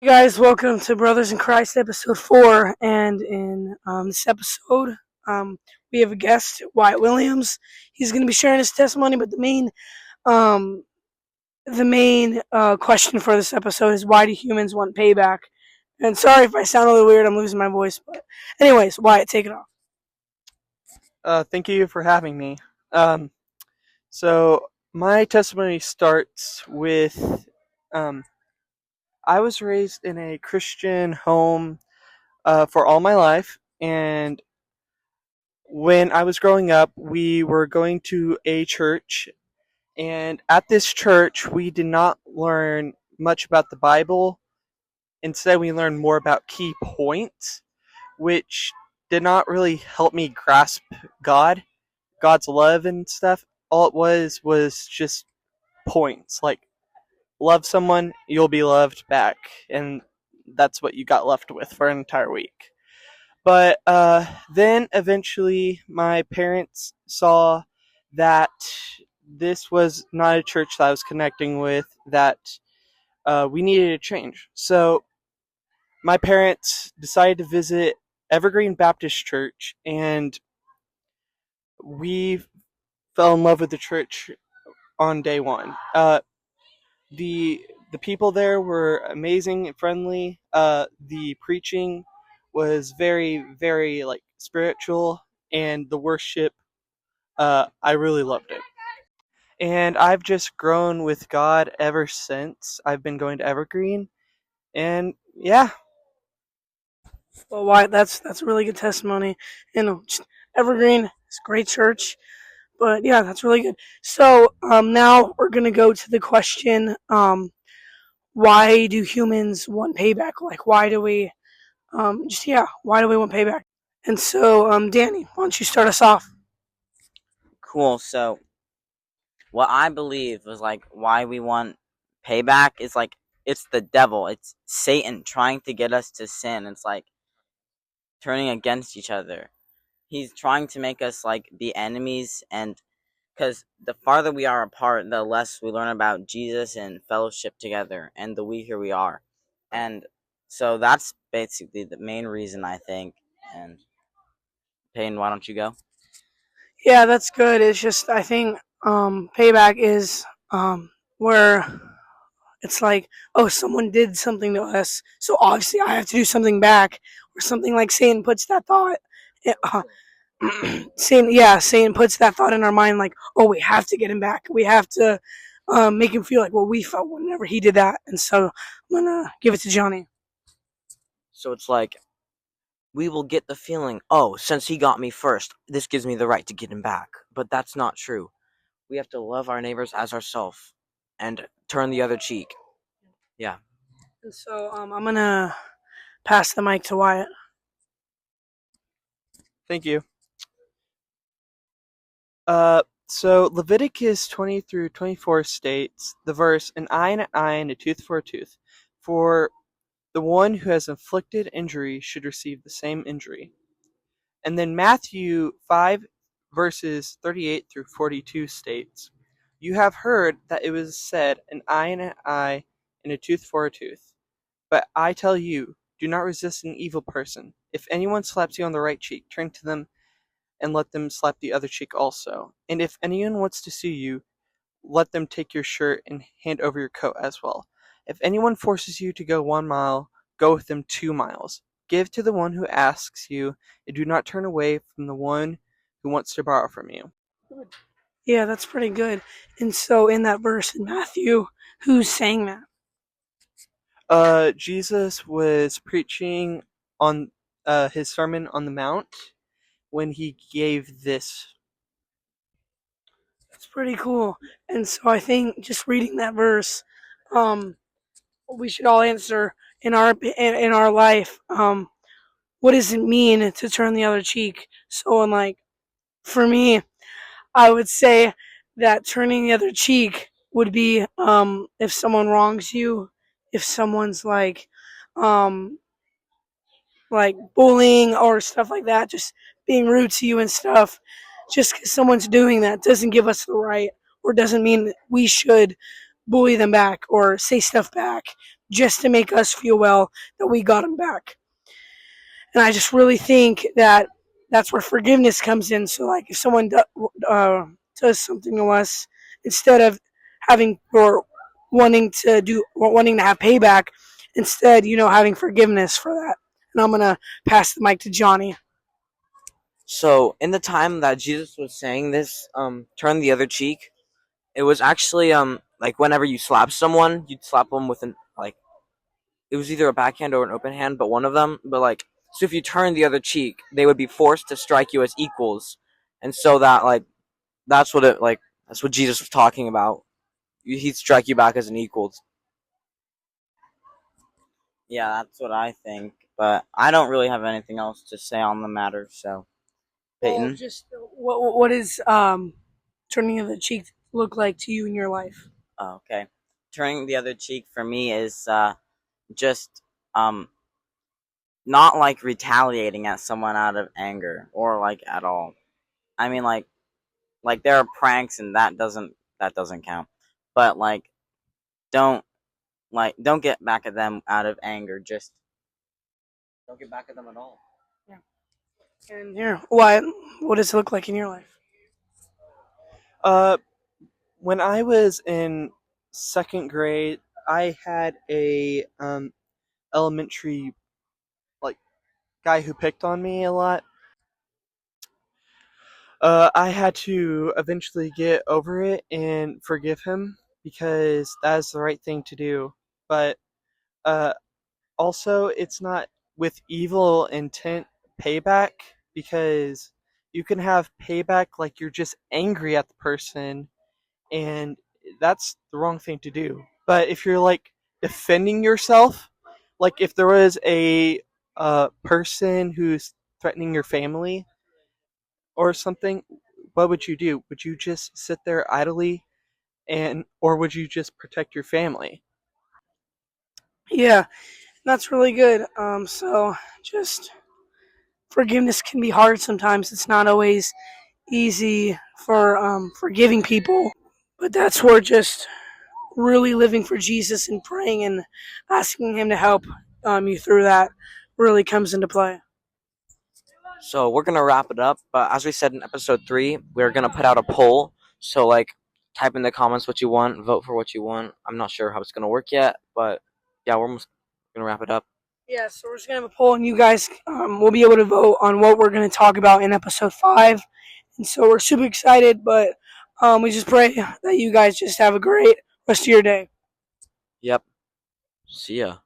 Hey guys, welcome to Brothers in Christ episode 4. And in this episode, we have a guest, Wyatt Williams. He's going to be sharing his testimony, but um, the main question for this episode is, why do humans want payback? And sorry if I sound a little weird, I'm losing my voice. But anyways, Wyatt, take it off. Thank you for having me. Um, so my testimony starts with I was raised in a Christian home for all my life, and when I was growing up, we were going to a church, and at this church, we did not learn much about the Bible. Instead, we learned more about key points, which did not really help me grasp God's love and stuff. All it was just points. Like, love someone, you'll be loved back. And that's what you got left with for an entire week. But then eventually my parents saw that this was not a church that I was connecting with, that we needed a change. So my parents decided to visit Evergreen Baptist Church, and we fell in love with the church on day one. The people there were amazing and friendly. The preaching was very, very like spiritual, and the worship, I really loved it. And I've just grown with God ever since. I've been going to Evergreen, and yeah. Well, Wyatt, that's a really good testimony. Evergreen is a great church. But yeah, that's really good. So now we're gonna go to the question: why do humans want payback? Like, why do we why do we want payback? And so, Danny, why don't you start us off? Cool. So, what I believe was like why we want payback is like it's the devil. It's Satan trying to get us to sin. It's like turning against each other. He's trying to make us like be enemies, and because the farther we are apart, the less we learn about Jesus and fellowship together, and the weaker we are. And so that's basically the main reason, I think. And Payne, why don't you go? Yeah, that's good. It's just I think payback is where it's like, oh, someone did something to us, so obviously I have to do something back, or something like Satan puts that thought. Satan puts that thought in our mind, like, oh, we have to get him back. We have to make him feel like what we felt whenever he did that. And so I'm gonna give it to Johnny. So it's like we will get the feeling, oh, since he got me first, this gives me the right to get him back. But that's not true. We have to love our neighbors as ourselves and turn the other cheek. Yeah. And so I'm gonna pass the mic to Wyatt. Thank you. So Leviticus 20 through 24 states the verse, an eye, and a tooth for a tooth. For the one who has inflicted injury should receive the same injury. And then Matthew 5, verses 38 through 42 states, you have heard that it was said, an eye, and a tooth for a tooth. But I tell you, do not resist an evil person. If anyone slaps you on the right cheek, turn to them and let them slap the other cheek also. And if anyone wants to sue you, let them take your shirt and hand over your coat as well. If anyone forces you to go 1 mile, go with them 2 miles. Give to the one who asks you, and do not turn away from the one who wants to borrow from you. Yeah, that's pretty good. And so in that verse in Matthew, who's saying that? Jesus was preaching on his Sermon on the Mount when he gave this. That's pretty cool. And so I think just reading that verse, we should all answer in our life, what does it mean to turn the other cheek? So, and like for me, I would say that turning the other cheek would be if someone wrongs you, if someone's um like bullying or stuff like that, just being rude to you and stuff. Just because someone's doing that doesn't give us the right, or doesn't mean that we should bully them back or say stuff back. just to make us feel well that we got him back. And I just really think that that's where forgiveness comes in. So, like, if someone does something to us, instead of having or wanting to have payback, instead, having forgiveness for that. And I'm gonna pass the mic to Johnny. So in the time that Jesus was saying this, turn the other cheek, it was actually like whenever you slap someone, you'd slap them with an like it was either a backhand or an open hand, but one of them. But like so, if you turn the other cheek, they would be forced to strike you as equals, and so that like that's what Jesus was talking about. He'd strike you back as an equal. Yeah, that's what I think. But I don't really have anything else to say on the matter. So, Well, Peyton. just what is turning of the cheek look like to you in your life? Oh, okay. Turning the other cheek for me is just not like retaliating at someone out of anger or like at all. I mean like there are pranks and that doesn't count. But like don't don't get back at them out of anger. Just don't get back at them at all. Yeah. And here, what does it look like in your life? When I was in second grade, I had a elementary like guy who picked on me a lot. I had to eventually get over it and forgive him because that is the right thing to do. But uh, also, it's not with evil intent payback because you can have payback like you're just angry at the person, and that's the wrong thing to do. But if you're like defending yourself, like if there was a person who's threatening your family or something, what would you do? Would you just sit there idly, or would you just protect your family? Yeah, that's really good. So just forgiveness can be hard sometimes. It's not always easy for forgiving people, but that's where just really living for Jesus and praying and asking Him to help you through that really comes into play. So we're gonna wrap it up. But as we said in episode 3, we're gonna put out a poll. So like, type in the comments what you want, vote for what you want. I'm not sure how it's gonna work yet, but yeah, we're almost gonna wrap it up. Yeah, so we're just gonna have a poll, and you guys will be able to vote on what we're gonna talk about in episode 5. And so we're super excited, but we just pray that you guys just have a great rest of your day. Yep. See ya.